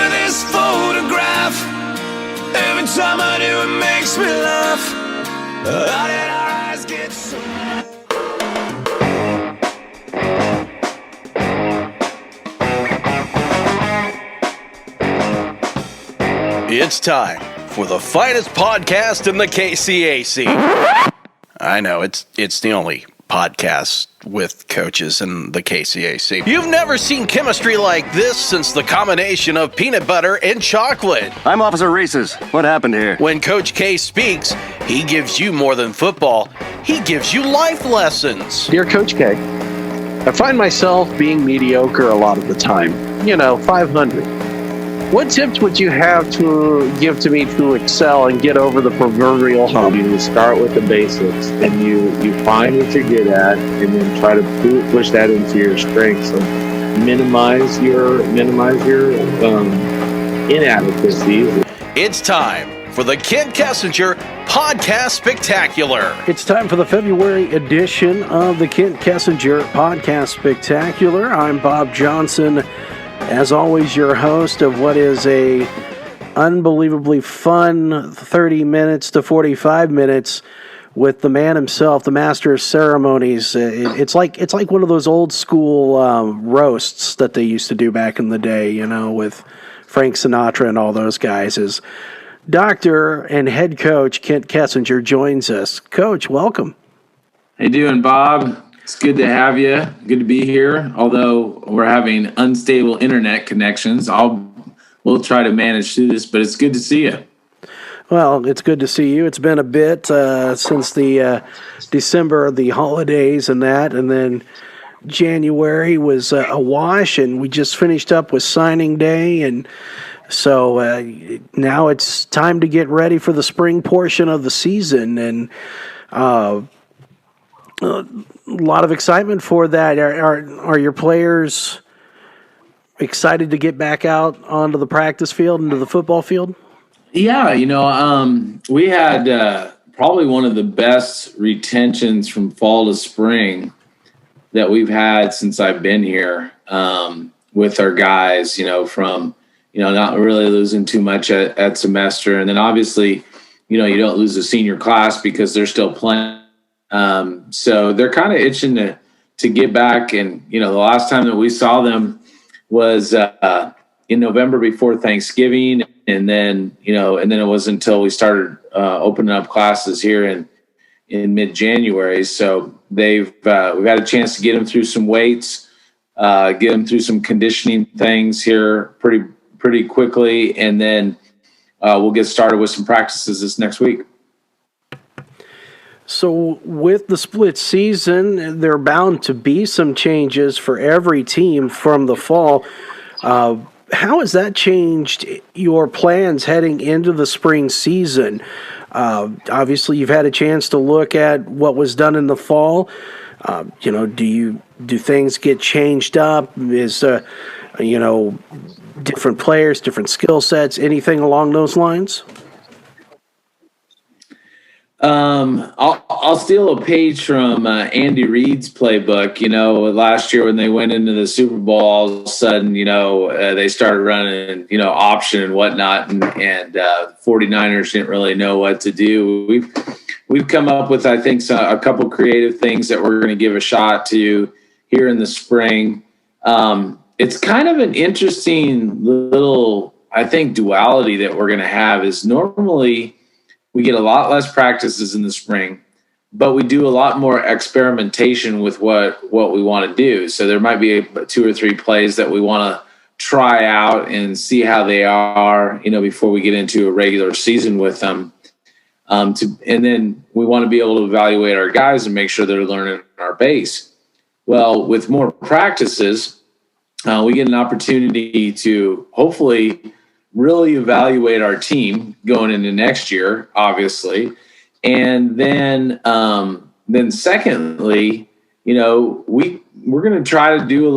at this photograph. Every time I do, it makes me laugh. How did our eyes get so red? It's time for the finest podcast in the KCAC. I know, it's the only podcast with coaches in the KCAC. You've never seen chemistry like this since the combination of peanut butter and chocolate. I'm Officer Races. What happened here? When Coach K speaks, he gives you more than football. He gives you life lessons. Dear Coach K, I find myself being mediocre a lot of the time. 500. What tips would you have to give to me to excel and get over the proverbial hump? You start with the basics, and you find what you're good at, and then try to push that into your strengths. So minimize your inadequacies. It's time for the Kent Kessinger Podcast Spectacular. It's time for the February edition of the Kent Kessinger Podcast Spectacular. I'm Bob Johnson. As always, your host of what is a unbelievably fun 30 minutes to 45 minutes with the man himself, the master of ceremonies. It's like one of those old school roasts that they used to do back in the day, with Frank Sinatra and all those guys. Is Dr. and head coach Kent Kessinger joins us. Coach, welcome. How you doing, Bob? It's good to have you. Good to be here. Although we're having unstable internet connections, we'll try to manage through this, but it's good to see you. Well, it's good to see you. It's been a bit since the December, the holidays and that, and then January was a wash, and we just finished up with signing day, and so now it's time to get ready for the spring portion of the season, and a lot of excitement for that. Are your players excited to get back out onto the practice field, into the football field? Yeah, we had probably one of the best retentions from fall to spring that we've had since I've been here with our guys, from, not really losing too much at semester. And then obviously, you don't lose the senior class because they're still playing. So they're kind of itching to get back. And, the last time that we saw them was in November before Thanksgiving. And then, and then it wasn't until we started opening up classes here in mid-January. So we've had a chance to get them through some weights, get them through some conditioning things here pretty quickly. And then we'll get started with some practices this next week. So with the split season, there are bound to be some changes for every team from the fall. How has that changed your plans heading into the spring season? Obviously, you've had a chance to look at what was done in the fall. Do things get changed up? Is different players, different skill sets, anything along those lines? I'll steal a page from Andy Reid's playbook. Last year when they went into the Super Bowl, all of a sudden, they started running, option and whatnot, and 49ers didn't really know what to do. We've come up with, I think, a couple creative things that we're going to give a shot to here in the spring. It's kind of an interesting little, I think, duality that we're going to have. Is normally we get a lot less practices in the spring, but we do a lot more experimentation with what we want to do. So there might be 2 or 3 plays that we want to try out and see how they are, before we get into a regular season with them. And then we want to be able to evaluate our guys and make sure they're learning our base. Well, with more practices, we get an opportunity to hopefully really evaluate our team going into next year, obviously. And then secondly, we're going to try to do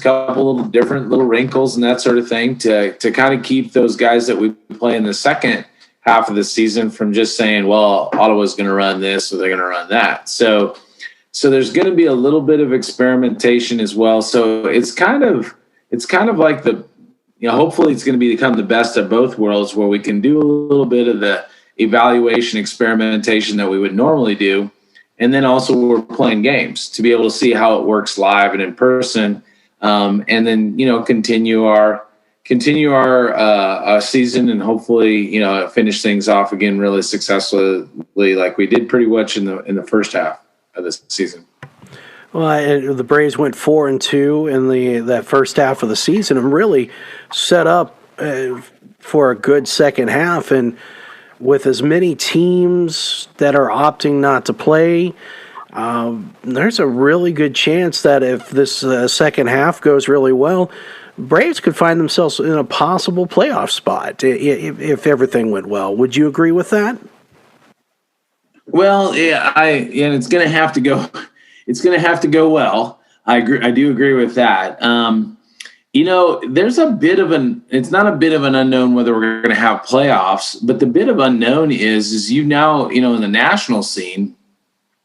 couple little different little wrinkles and that sort of thing to kind of keep those guys that we play in the second half of the season from just saying, well, Ottawa's going to run this or they're going to run that. So there's going to be a little bit of experimentation as well. So it's kind of like the hopefully it's going to become the best of both worlds, where we can do a little bit of the evaluation, experimentation that we would normally do. And then also we're playing games to be able to see how it works live and in person. And then, continue our season, and hopefully, finish things off again really successfully, like we did pretty much in the first half of the season. Well, the Braves went 4-2 in that first half of the season and really set up for a good second half. And with as many teams that are opting not to play, there's a really good chance that if this second half goes really well, Braves could find themselves in a possible playoff spot if everything went well. Would you agree with that? Well, and it's going to have to go. It's going to have to go well. I agree. I do agree with that. There's a bit of it's not a bit of an unknown whether we're going to have playoffs, but the bit of unknown is in the national scene,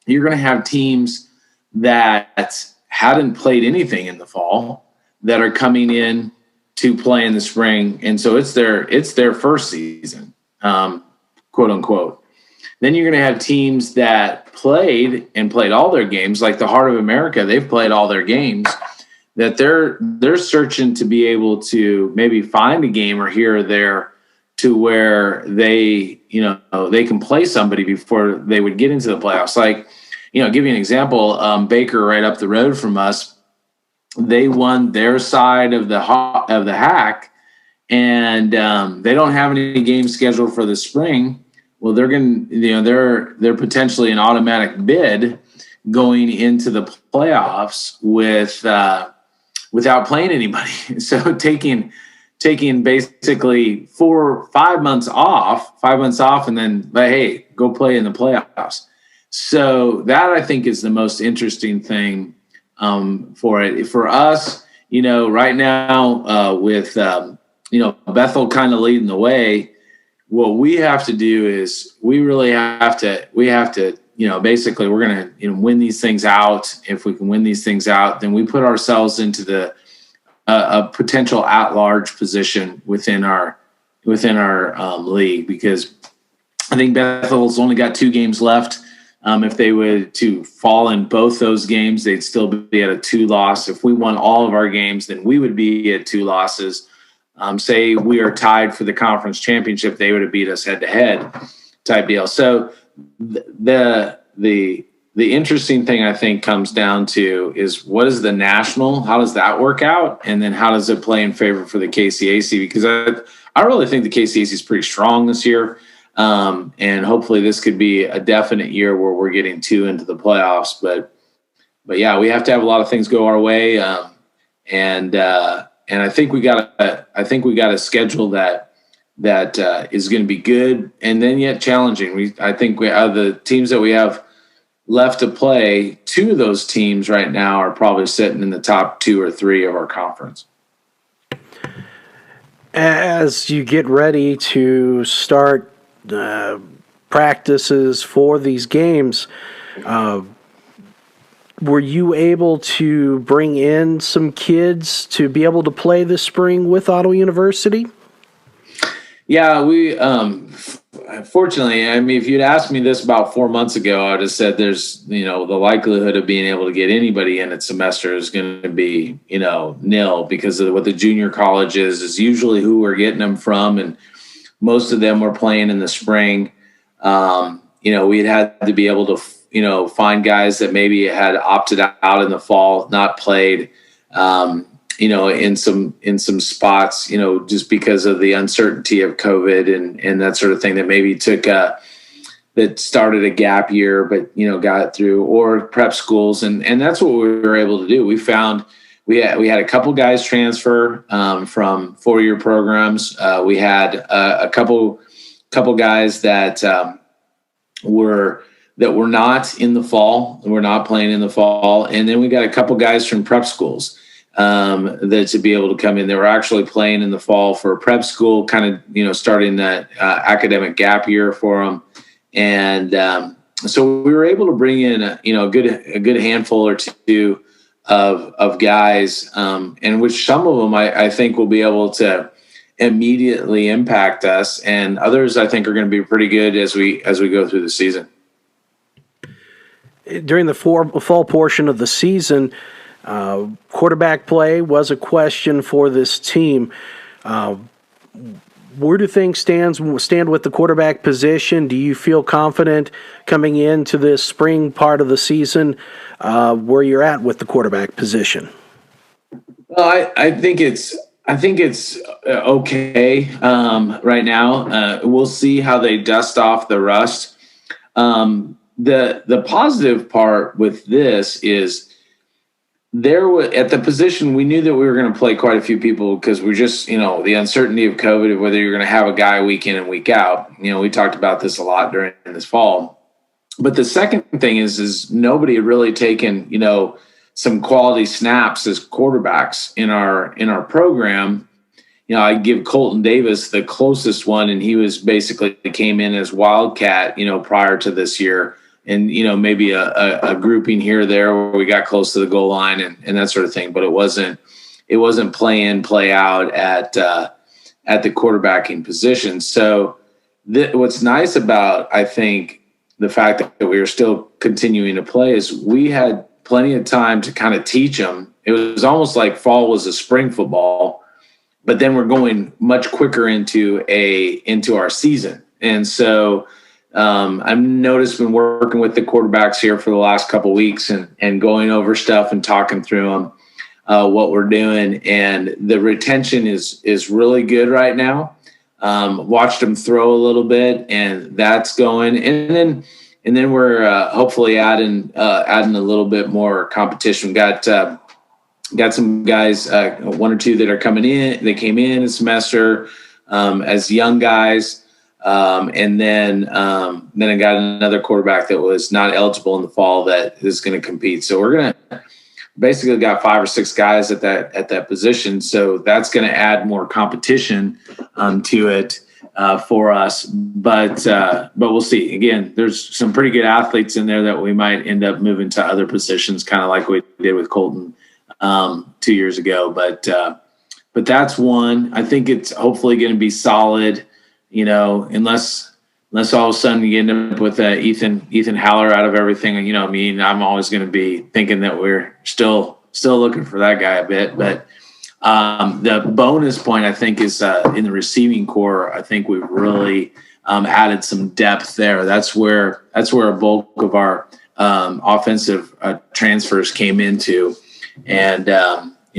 you're going to have teams that hadn't played anything in the fall that are coming in to play in the spring. And so it's their first season, quote unquote. Then you're going to have teams that played all their games, like the Heart of America. They've played all their games, that they're searching to be able to maybe find a game or here or there to where they can play somebody before they would get into the playoffs. Like, give you an example, Baker right up the road from us, they won their side of the hack, and they don't have any games scheduled for the spring. Well, they're potentially an automatic bid going into the playoffs without playing anybody. So taking basically 5 months off, and then, hey, go play in the playoffs. So that, I think, is the most interesting thing for it. For us, right now with Bethel kind of leading the way, what we have to do is we have to, basically we're going to, win these things out. If we can win these things out, then we put ourselves into a potential at-large position within our league, because I think Bethel's only got 2 games left. If they were to fall in both those games, they'd still be at a 2-loss. If we won all of our games, then we would be at 2 losses. Say we are tied for the conference championship, they would have beat us head-to-head type deal. So the interesting thing, I think, comes down to is what is the national? How does that work out? And then how does it play in favor for the KCAC? Because I really think the KCAC is pretty strong this year. And hopefully this could be a definite year where we're getting 2 into the playoffs. But yeah, we have to have a lot of things go our way. And I think we got a schedule that is going to be good and then yet challenging. I think the teams that we have left to play, 2 of those teams right now are probably sitting in the top 2 or 3 of our conference. As you get ready to start practices for these games, were you able to bring in some kids to be able to play this spring with Otto University? Yeah, we fortunately, I mean, if you'd asked me this about 4 months ago, I'd have said there's, the likelihood of being able to get anybody in at semester is going to be, nil, because of what the junior college is usually who we're getting them from. And most of them were playing in the spring. We'd had to be able to, find guys that maybe had opted out in the fall, not played, in some spots, just because of the uncertainty of COVID and that sort of thing, that maybe that started a gap year, but, got it through, or prep schools. And that's what we were able to do. We found we had a couple guys transfer from 4-year programs. We had a couple guys that were not in the fall. We're not playing in the fall. And then we got a couple guys from prep schools that to be able to come in. They were actually playing in the fall for a prep school, kind of, starting that academic gap year for them. And so we were able to bring in, a good handful or 2 of guys, and which some of them I think will be able to immediately impact us, and others I think are going to be pretty good as we go through the season. During the fall portion of the season, quarterback play was a question for this team. Where do things stand with the quarterback position? Do you feel confident coming into this spring part of the season where you're at with the quarterback position? Well, I think it's okay right now. We'll see how they dust off the rust. The positive part with this is at the position, we knew that we were going to play quite a few people because we're just, the uncertainty of COVID, of whether you're going to have a guy week in and week out. We talked about this a lot during this fall. But the second thing is nobody had really taken, some quality snaps as quarterbacks in our program. I give Colton Davis the closest one, and he was basically came in as Wildcat, prior to this year. And, maybe a grouping here or there where we got close to the goal line and that sort of thing. But it wasn't play in, play out at the quarterbacking position. So what's nice about, I think, the fact that we are still continuing to play is we had plenty of time to kind of teach them. It was almost like fall was a spring football, but then we're going much quicker into our season. And so I've noticed been working with the quarterbacks here for the last couple of weeks and going over stuff and talking through them, what we're doing. And the retention is really good right now. Watched them throw a little bit, and that's going. And then we're hopefully adding a little bit more competition. Got some guys, one or two that are coming in. They came in a semester as young guys. And then I got another quarterback that was not eligible in the fall that is going to compete. So we're going to basically got 5 or 6 guys at that position. So that's going to add more competition to it for us. But we'll see. Again, there's some pretty good athletes in there that we might end up moving to other positions, kind of like we did with Colton 2 years ago. But that's one. I think it's hopefully going to be solid. Unless all of a sudden you end up with Ethan Haller out of everything, I'm always going to be thinking that we're still looking for that guy a bit. But the bonus point, I think, is in the receiving core. I think we've really added some depth there. That's where a bulk of our offensive transfers came into. And,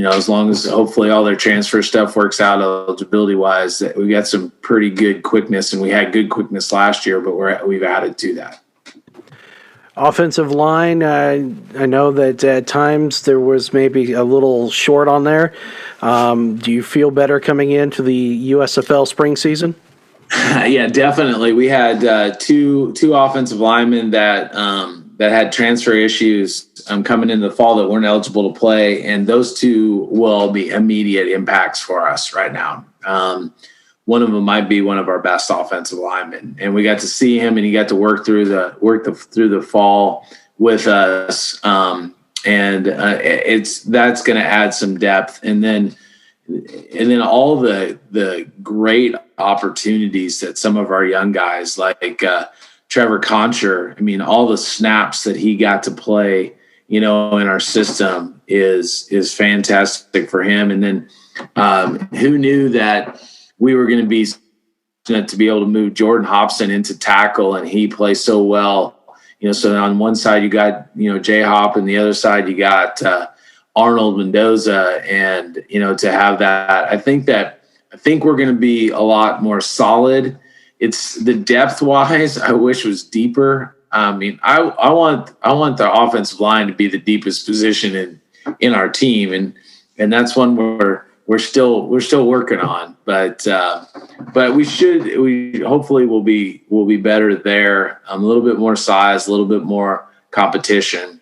as long as hopefully all their transfer stuff works out eligibility wise, we got some pretty good quickness, and we had good quickness last year, but we've added to that. Offensive line, I know that at times there was maybe a little short on there. Do you feel better coming into the USFL spring season? Yeah, definitely. We had two offensive linemen that had transfer issues coming into the fall that weren't eligible to play, and those two will be immediate impacts for us right now. One of them might be one of our best offensive linemen, and we got to see him, and he got to work through the fall with us, and that's going to add some depth, and then all the great opportunities that some of our young guys like Trevor Concher, all the snaps that he got to play, in our system is fantastic for him. And then who knew that we were going to be able to move Jordan Hobson into tackle, and he plays so well. So on one side you got, J-Hop, and the other side you got Arnold Mendoza, and, to have that, I think we're going to be a lot more solid. It's the depth wise, I wish was deeper. I want the offensive line to be the deepest position in our team, and that's one we're still working on. But we hopefully will be better there. A little bit more size, a little bit more competition,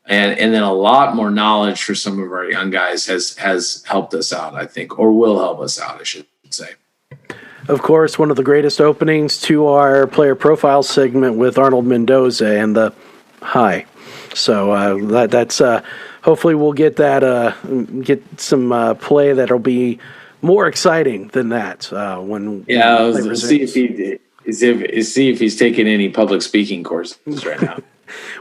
and then a lot more knowledge for some of our young guys has helped us out, I think, or will help us out, I should say. Of course, one of the greatest openings to our player profile segment with Arnold Mendoza and the high. So that's hopefully we'll get that get some play that'll be more exciting than that when see if he's taking any public speaking courses right now.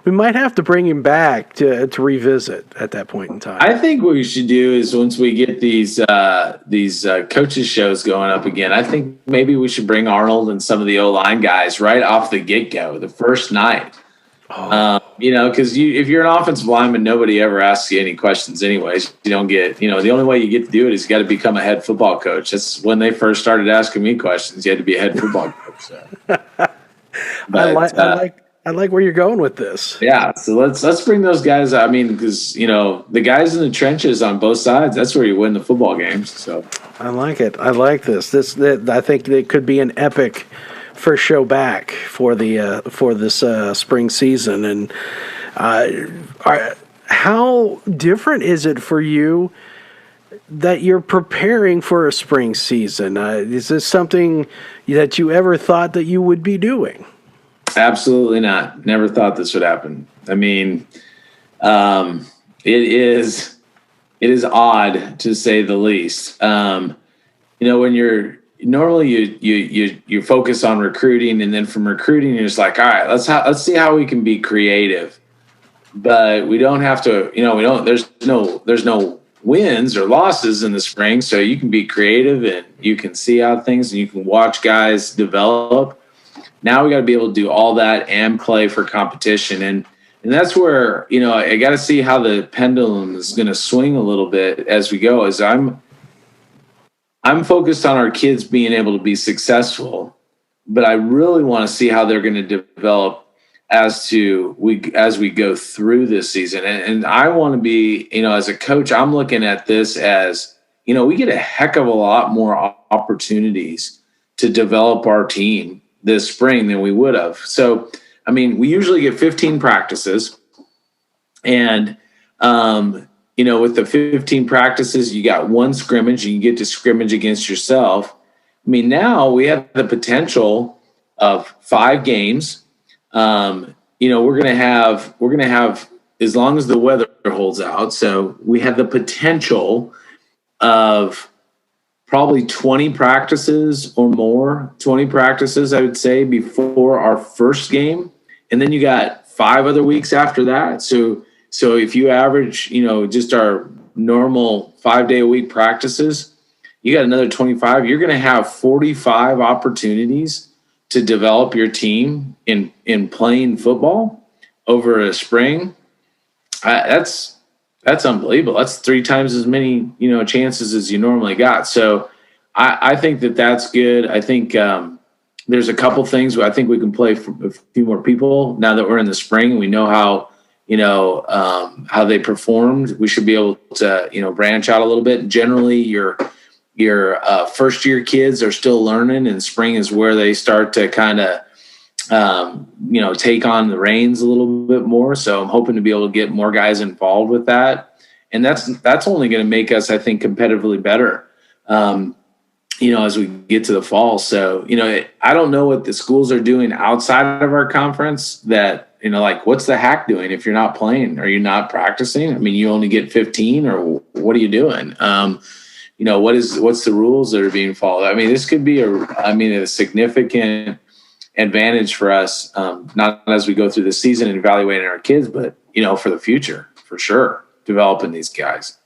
We might have to bring him back to revisit at that point in time. I think what we should do is once we get these coaches shows going up again, I think maybe we should bring Arnold and some of the O-line guys right off the get-go, the first night. Because if you're an offensive lineman, nobody ever asks you any questions anyways. You don't get, the only way you get to do it is you got to become a head football coach. That's when they first started asking me questions. You had to be a head football coach. So. I like where you're going with this. Yeah, so let's bring those guys. I mean, because the guys in the trenches on both sides, that's where you win the football games. So I like it. I like this. I think it could be an epic first show back for this spring season. And how different is it for you that you're preparing for a spring season? Is this something that you ever thought that you would be doing? Absolutely not. Never thought this would happen. I mean, it is odd to say the least. When you're normally you focus on recruiting, and then from recruiting you're just like, all right, let's see how we can be creative. But we don't have to. There's no wins or losses in the spring, so you can be creative and you can see out things and you can watch guys develop. Now we got to be able to do all that and play for competition. And that's where, I got to see how the pendulum is going to swing a little bit as we go, as I'm focused on our kids being able to be successful, but I really want to see how they're going to develop as we go through this season. And I want to be, as a coach, I'm looking at this as, we get a heck of a lot more opportunities to develop our team this spring than we would have. So, I mean, we usually get 15 practices, and, with the 15 practices, you got one scrimmage, and you get to scrimmage against yourself. I mean, now we have the potential of 5 games. We're going to have, as long as the weather holds out. So we have the potential of probably 20 practices or more, 20 practices, I would say, before our first game. And then you got 5 other weeks after that. So if you average, just our normal 5-day-a-week practices, you got another 25. You're going to have 45 opportunities to develop your team in playing football over a spring. That's unbelievable. That's 3 times as many, chances as you normally got. So I think that's good. I think there's a couple things where I think we can play for a few more people now that we're in the spring. We know how they performed. We should be able to, branch out a little bit. Generally, your first year kids are still learning, and spring is where they start to kind of, take on the reins a little bit more. So I'm hoping to be able to get more guys involved with that. And that's only going to make us, I think, competitively better, as we get to the fall. So, I don't know what the schools are doing outside of our conference that, what's the hack doing if you're not playing? Are you not practicing? I mean, you only get 15, or what are you doing? What's the rules that are being followed? I mean, this could be a significant advantage for us, not as we go through the season and evaluating our kids, but, for the future, for sure, developing these guys.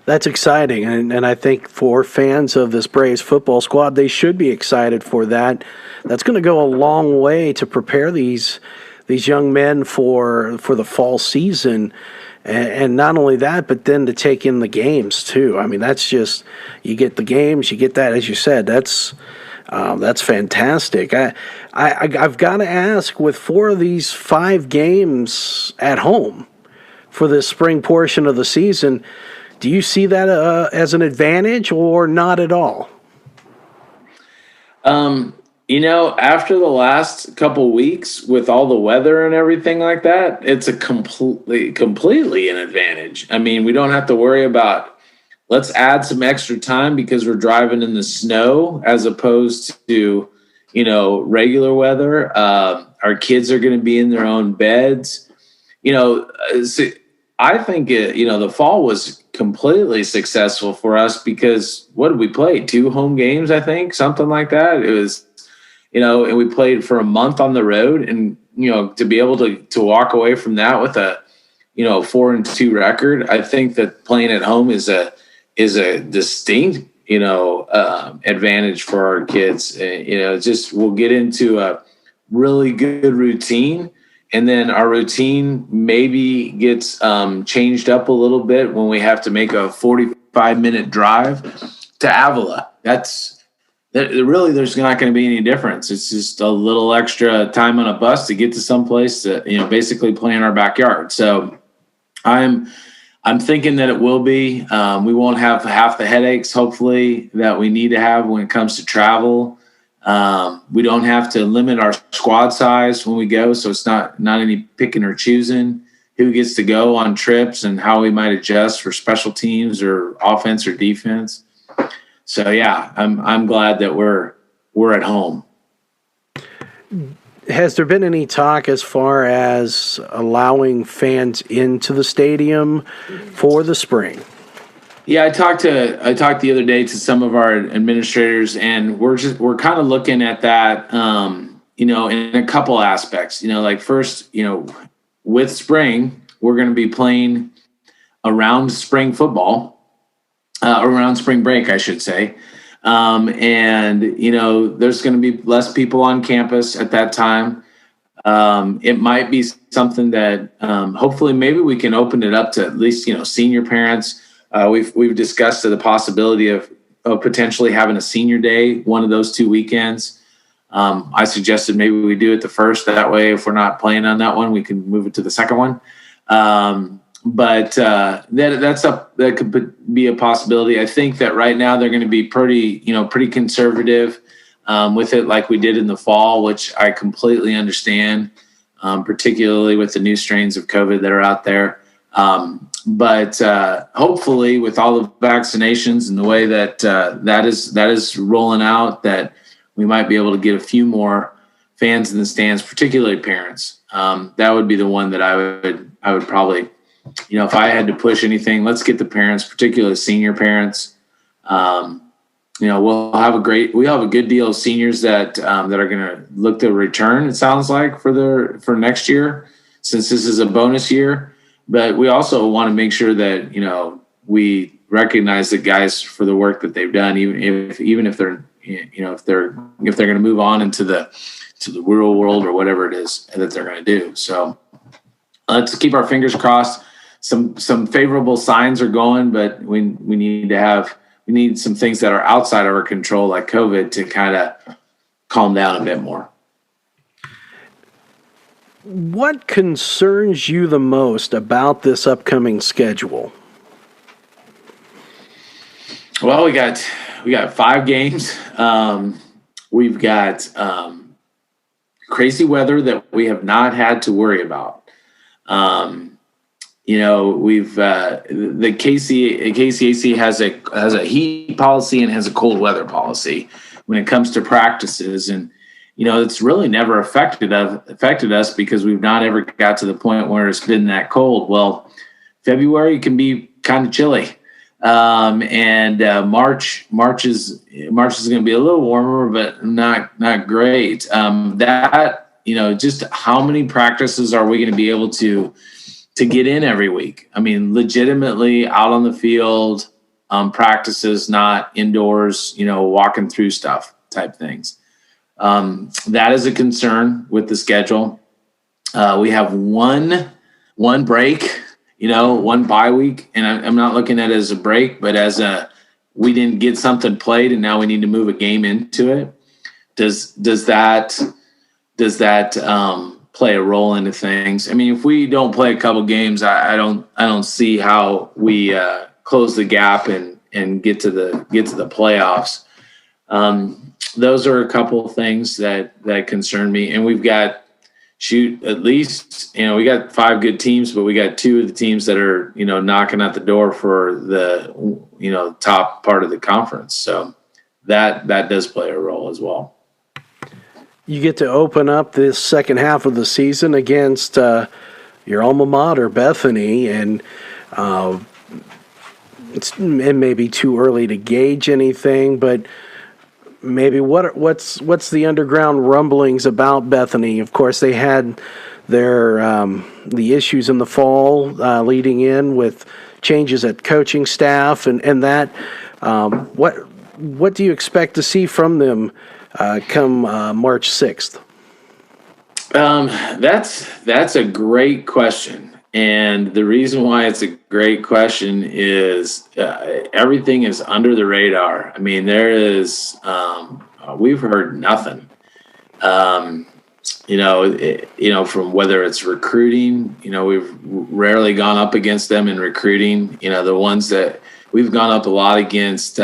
That's exciting, and I think for fans of this Braves football squad, they should be excited for that. That's going to go a long way to prepare these young men for the fall season. And not only that, but then to take in the games too. I mean, that's just, you get the games, you get that, as you said, that's fantastic. I've got to ask, with 4 of these 5 games at home for this spring portion of the season, do you see that as an advantage or not at all? After the last couple weeks with all the weather and everything like that, it's a completely an advantage. I mean, we don't have to worry about, let's add some extra time because we're driving in the snow as opposed to, regular weather. Our kids are going to be in their own beds. I think the fall was completely successful for us because what did we play? 2 home games, I think, something like that. It was, and we played for a month on the road, and to be able to walk away from that with a 4-2 record, I think that playing at home is a distinct advantage for our kids. Just we'll get into a really good routine. And then our routine maybe gets changed up a little bit when we have to make a 45-minute drive to Avila. Really, there's not going to be any difference. It's just a little extra time on a bus to get to someplace that, basically play in our backyard. So I'm thinking that it will be. We won't have half the headaches, hopefully, that we need to have when it comes to travel. We don't have to limit our squad size when we go, so it's not any picking or choosing who gets to go on trips and how we might adjust for special teams or offense or defense. So yeah, I'm glad that we're at home. Has there been any talk as far as allowing fans into the stadium for the spring? Yeah, I talked the other day to some of our administrators, and we're kind of looking at that, in a couple aspects. Like first, with spring, we're going to be playing around spring football, around spring break, I should say. And there's going to be less people on campus at that time. It might be something that hopefully maybe we can open it up to at least, senior parents. We've discussed the possibility of potentially having a senior day one of those 2 weekends. I suggested maybe we do it the first. That way, if we're not playing on that one, we can move it to the second one. But that could be a possibility. I think that right now they're going to be pretty conservative with it, like we did in the fall, which I completely understand, particularly with the new strains of COVID that are out there. But hopefully with all the vaccinations and the way that that is rolling out, that we might be able to get a few more fans in the stands, particularly parents. That would be the one that I would probably, if I had to push anything, let's get the parents, particularly senior parents. We'll have a good deal of seniors that are going to look to return, it sounds like, for next year, since this is a bonus year. But we also want to make sure that, we recognize the guys for the work that they've done, even if they're, if they're going to move on into the real world or whatever it is that they're going to do. So let's keep our fingers crossed. Some favorable signs are going, but we need some things that are outside of our control, like COVID, to kind of calm down a bit more. What concerns you the most about this upcoming schedule? Well, we got 5 games. We've got crazy weather that we have not had to worry about. We've the KCAC has a heat policy and has a cold weather policy when it comes to practices, and it's really never affected us because we've not ever got to the point where it's been that cold. Well, February can be kind of chilly. And March is going to be a little warmer, but not great. Just how many practices are we going to be able to get in every week? I mean, legitimately out on the field, practices, not indoors, walking through stuff type things. That is a concern with the schedule. We have one break, one bye week, and I'm not looking at it as a break, but as we didn't get something played and now we need to move a game into it. Does that play a role into things? I mean, if we don't play a couple games, I don't see how we close the gap and get to the playoffs. Those are a couple of things that concern me. And we've got at least, we got 5 good teams, but we got 2 of the teams that are, knocking at the door for the, top part of the conference. So that does play a role as well. You get to open up this second half of the season against your alma mater, Bethany, and it may be too early to gauge anything, but maybe what's the underground rumblings about Bethany? Of course, they had their the issues in the fall leading in with changes at coaching staff and that. What do you expect to see from them come March 6th? That's a great question. And the reason why it's a great question is everything is under the radar. I mean, there is, we've heard nothing, from whether it's recruiting, we've rarely gone up against them in recruiting, the ones that we've gone up a lot against,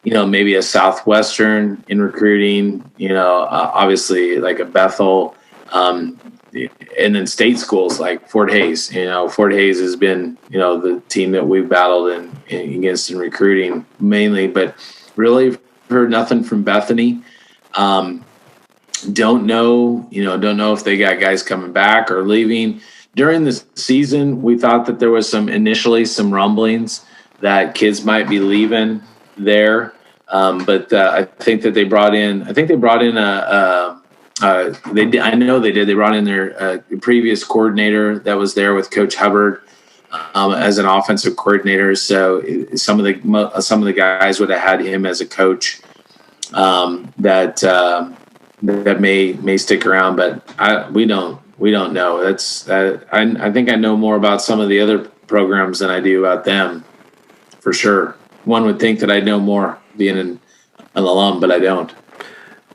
maybe a Southwestern in recruiting, obviously like a Bethel, and then state schools like Fort Hays. Fort Hays has been, the team that we've battled against in recruiting mainly, but really heard nothing from Bethany. Don't know if they got guys coming back or leaving. During the season, we thought that there was initially some rumblings that kids might be leaving there. But I think that they brought in I know they did. They brought in their previous coordinator that was there with Coach Hubbard as an offensive coordinator. So some of the guys would have had him as a coach that may stick around, but we don't know. I think I know more about some of the other programs than I do about them, for sure. One would think that I know more being an alum, but I don't.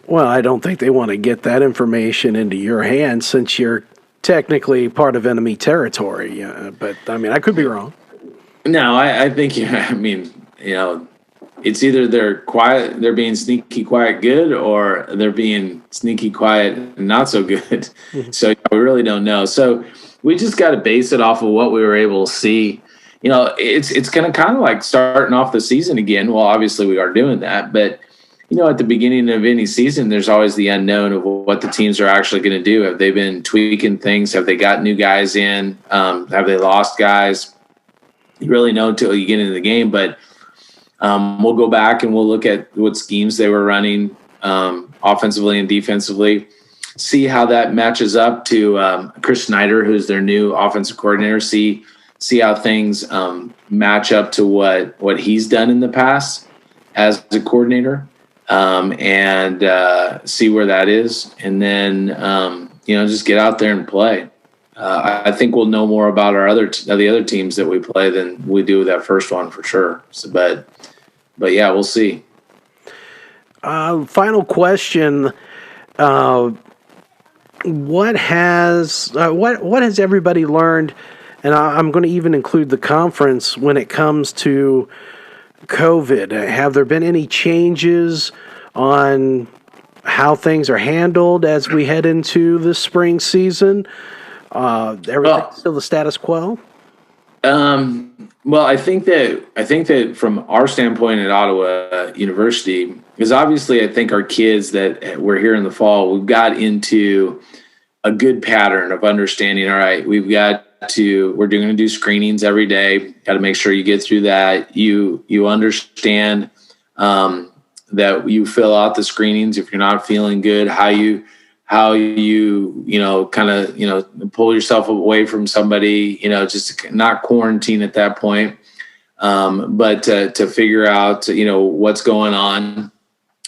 Well, I don't think they want to get that information into your hands since you're technically part of enemy territory. But, I mean, I could be wrong. No, I think, it's either they're being sneaky quiet good, or they're being sneaky quiet not so good. Mm-hmm. So we really don't know. So we just got to base it off of what we were able to see. It's going to kind of like starting off the season again. Well, obviously we are doing that, but at the beginning of any season, there's always the unknown of what the teams are actually going to do. Have they been tweaking things? Have they got new guys in? Have they lost guys? You really know until you get into the game, but we'll go back and we'll look at what schemes they were running offensively and defensively, see how that matches up to Chris Snyder, who's their new offensive coordinator, see how things match up to what he's done in the past as a coordinator. And see where that is. And then, just get out there and play. I think we'll know more about the other teams that we play than we do with that first one for sure. So, but yeah, we'll see. Final question. What has everybody learned? And I'm going to even include the conference when it comes to COVID. Have there been any changes on how things are handled as we head into the spring season? Everything's still the status quo? Well, I think that from our standpoint at Ottawa University, because obviously I think our kids that were here in the fall, we've got into a good pattern of understanding, all right, we're going to do screenings every day. Got to make sure you get through that. You understand that you fill out the screenings if you're not feeling good, how you kind of pull yourself away from somebody, just not quarantine at that point, but to figure out what's going on.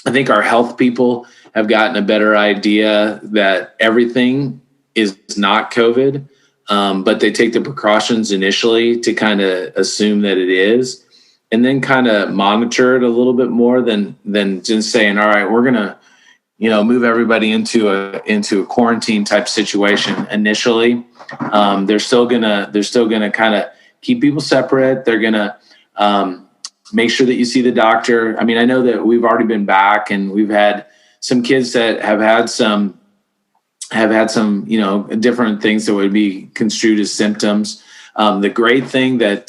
I think our health people have gotten a better idea that everything is not COVID. But they take the precautions initially to kind of assume that it is, and then kind of monitor it a little bit more than just saying, all right, we're going to, move everybody into a quarantine type situation initially. They're still gonna kind of keep people separate. They're gonna make sure that you see the doctor. I mean, I know that we've already been back and we've had some kids that have had some, different things that would be construed as symptoms. The great thing that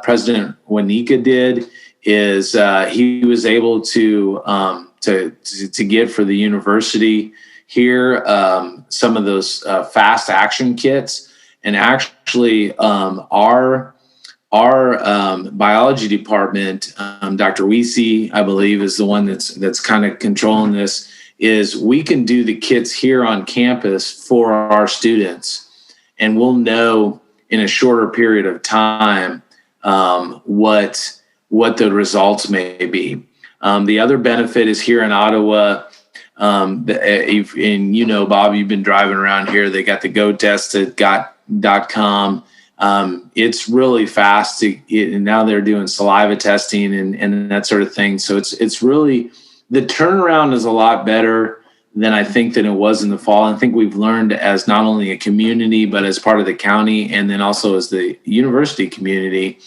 President Wanika did is he was able to get for the university. here some of those fast action kits. And actually our biology department, Dr. Weesey, I believe, is the one that's kind of controlling this, is we can do the kits here on campus for our students, and we'll know in a shorter period of time what the results may be. The other benefit is here in Ottawa, and Bob, you've been driving around here. They got the GoTest.com. It's really fast and now they're doing saliva testing and that sort of thing. So it's really, the turnaround is a lot better than I think that it was in the fall. I think we've learned as not only a community, but as part of the county, and then also as the university community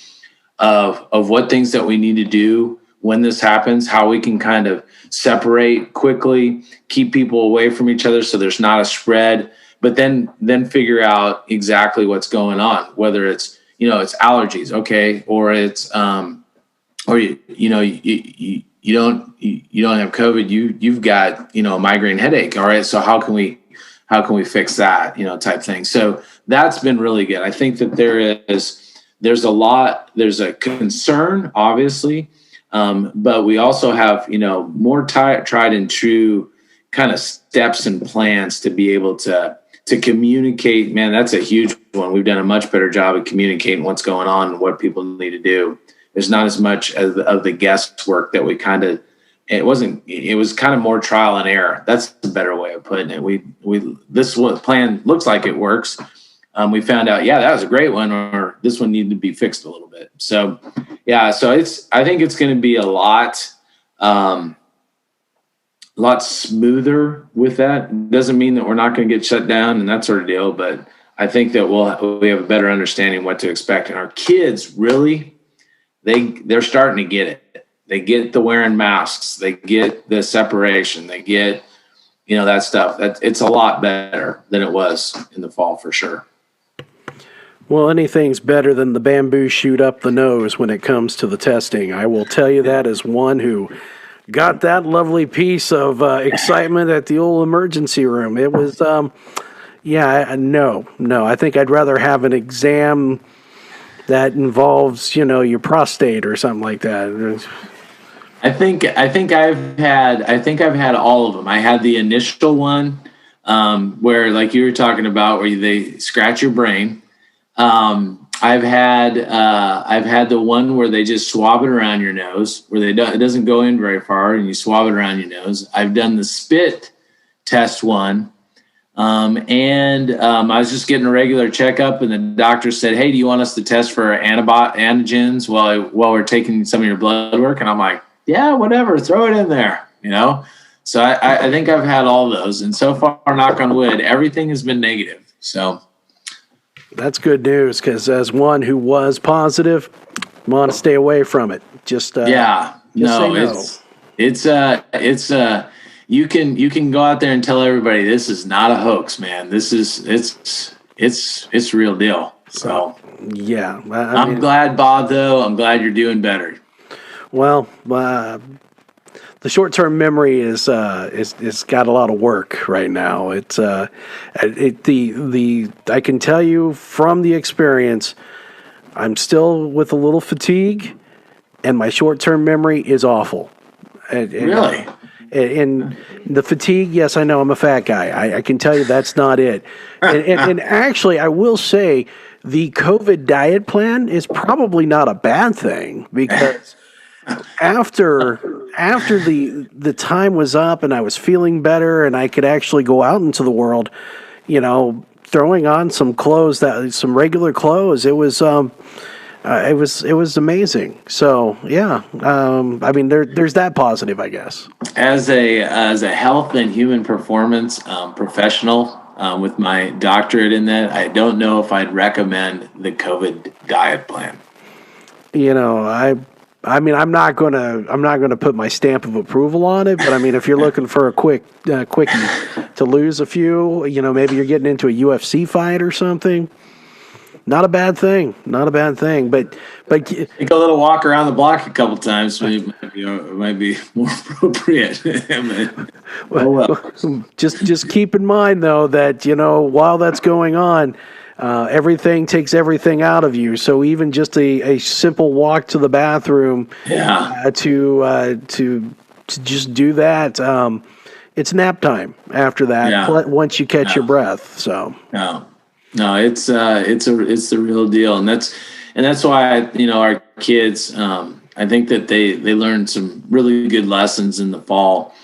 of what things that we need to do when this happens, how we can kind of separate quickly, keep people away from each other so there's not a spread, but then figure out exactly what's going on, whether it's, it's allergies, okay, or it's or you don't have COVID, you've got, a migraine headache. All right. So how can we fix that, type thing. So that's been really good. I think that there's a concern, obviously, but we also have, more tried and true kind of steps and plans to be able to communicate. Man, that's a huge one. We've done a much better job of communicating what's going on and what people need to do. There's not as much of the guesswork that we it was kind of more trial and error. That's a better way of putting it. This plan looks like it works. We found out, that was a great one, or this one needed to be fixed a little bit. So, I think it's going to be a lot smoother with that. Doesn't mean that we're not going to get shut down and that sort of deal, but I think that we have a better understanding what to expect. And our kids really, they're starting to get it. They get the wearing masks. They get the separation. They get, that stuff. It's a lot better than it was in the fall for sure. Well, anything's better than the bamboo shoot up the nose when it comes to the testing. I will tell you that as one who got that lovely piece of excitement at the old emergency room. It was, no. I think I'd rather have an exam that involves, your prostate or something like that. I think I've had all of them. I had the initial one where, like you were talking about, where they scratch your brain. I've had the one where they just swab it around your nose, where it doesn't go in very far, and you swab it around your nose. I've done the spit test one, and I was just getting a regular checkup, and the doctor said, "Hey, do you want us to test for antigens while we're taking some of your blood work?" And I'm like, "Yeah, whatever, throw it in there," So I think I've had all those, and so far, knock on wood, everything has been negative. So. That's good news, because as one who was positive, I want to stay away from it. It's you can go out there and tell everybody this is not a hoax, man. This is it's real deal. So yeah, I'm glad, Bob. Though I'm glad you're doing better. Well, the short-term memory is got a lot of work right now. I can tell you from the experience, I'm still with a little fatigue, and my short-term memory is awful. Really? And the fatigue, yes, I know I'm a fat guy. I can tell you that's not it. And actually, I will say the COVID diet plan is probably not a bad thing, because after the time was up and I was feeling better and I could actually go out into the world, throwing on some clothes, some regular clothes, it was amazing. So yeah, there's that positive, I guess. As a health and human performance professional with my doctorate in that, I don't know if I'd recommend the COVID diet plan. I'm not gonna put my stamp of approval on it, but if you're looking for a quickie to lose a few, maybe you're getting into a UFC fight or something. Not a bad thing. Not a bad thing. But Take a little walk around the block a couple times. So it might be more appropriate. Just keep in mind though that while that's going on, everything takes everything out of you. So even just a simple walk to the bathroom, to just do that. It's nap time after that. Once you catch your breath. So no, it's the real deal, and that's why our kids. I think that they learned some really good lessons in the fall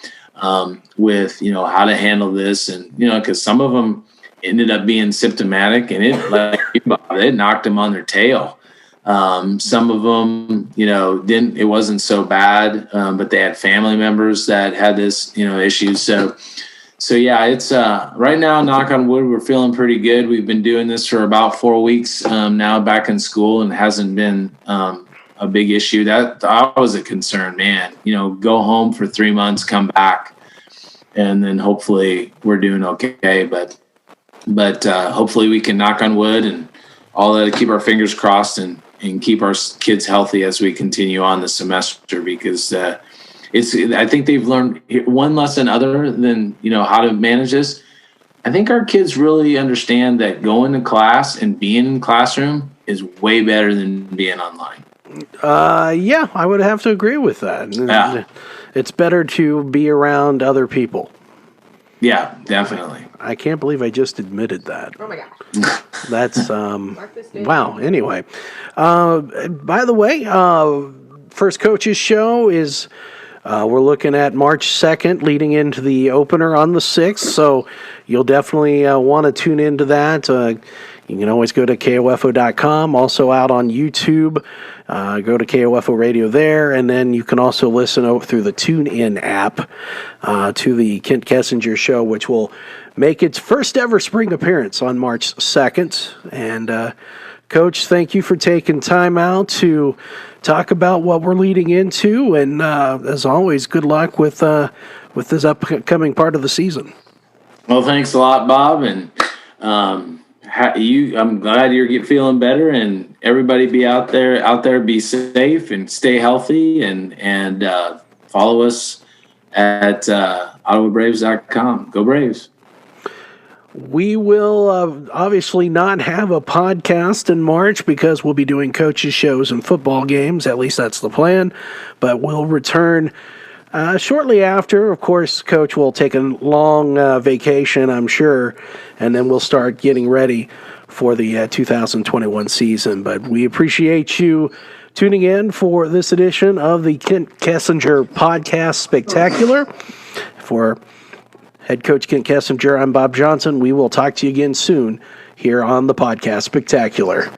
with how to handle this, and because some of them ended up being symptomatic, and it knocked them on their tail. Some of them, didn't. It wasn't so bad, but they had family members that had this, issues. So yeah, it's right now, knock on wood, we're feeling pretty good. We've been doing this for about 4 weeks now, back in school, and hasn't been a big issue. That was a concern, man. Go home for 3 months, come back, and then hopefully we're doing okay. But hopefully we can, knock on wood and all that, keep our fingers crossed and keep our kids healthy as we continue on the semester, because I think they've learned one lesson other than, how to manage this. I think our kids really understand that going to class and being in classroom is way better than being online. Yeah, I would have to agree with that. Yeah. It's better to be around other people. Yeah, definitely. I can't believe I just admitted that. Oh my gosh. That's wow. Anyway, by the way, First Coaches Show is we're looking at March 2nd, leading into the opener on the 6th. So you'll definitely want to tune into that. You can always go to KOFO.com, also out on YouTube. Go to KOFO Radio there, and then you can also listen through the TuneIn app to the Kent Kessinger Show, which will make its first ever spring appearance on March 2nd. And Coach, thank you for taking time out to talk about what we're leading into, and as always, good luck with this upcoming part of the season. Well, thanks a lot, Bob, and I'm glad you're feeling better, and everybody be out there, be safe and stay healthy, and follow us at OttawaBraves.com. Go Braves. We will obviously not have a podcast in March because we'll be doing coaches shows and football games. At least that's the plan. But we'll return shortly after. Of course, Coach will take a long vacation, I'm sure, and then we'll start getting ready for the 2021 season. But we appreciate you tuning in for this edition of the Kent Kessinger Podcast Spectacular. For Head Coach Kent Kessinger, I'm Bob Johnson. We will talk to you again soon here on the Podcast Spectacular.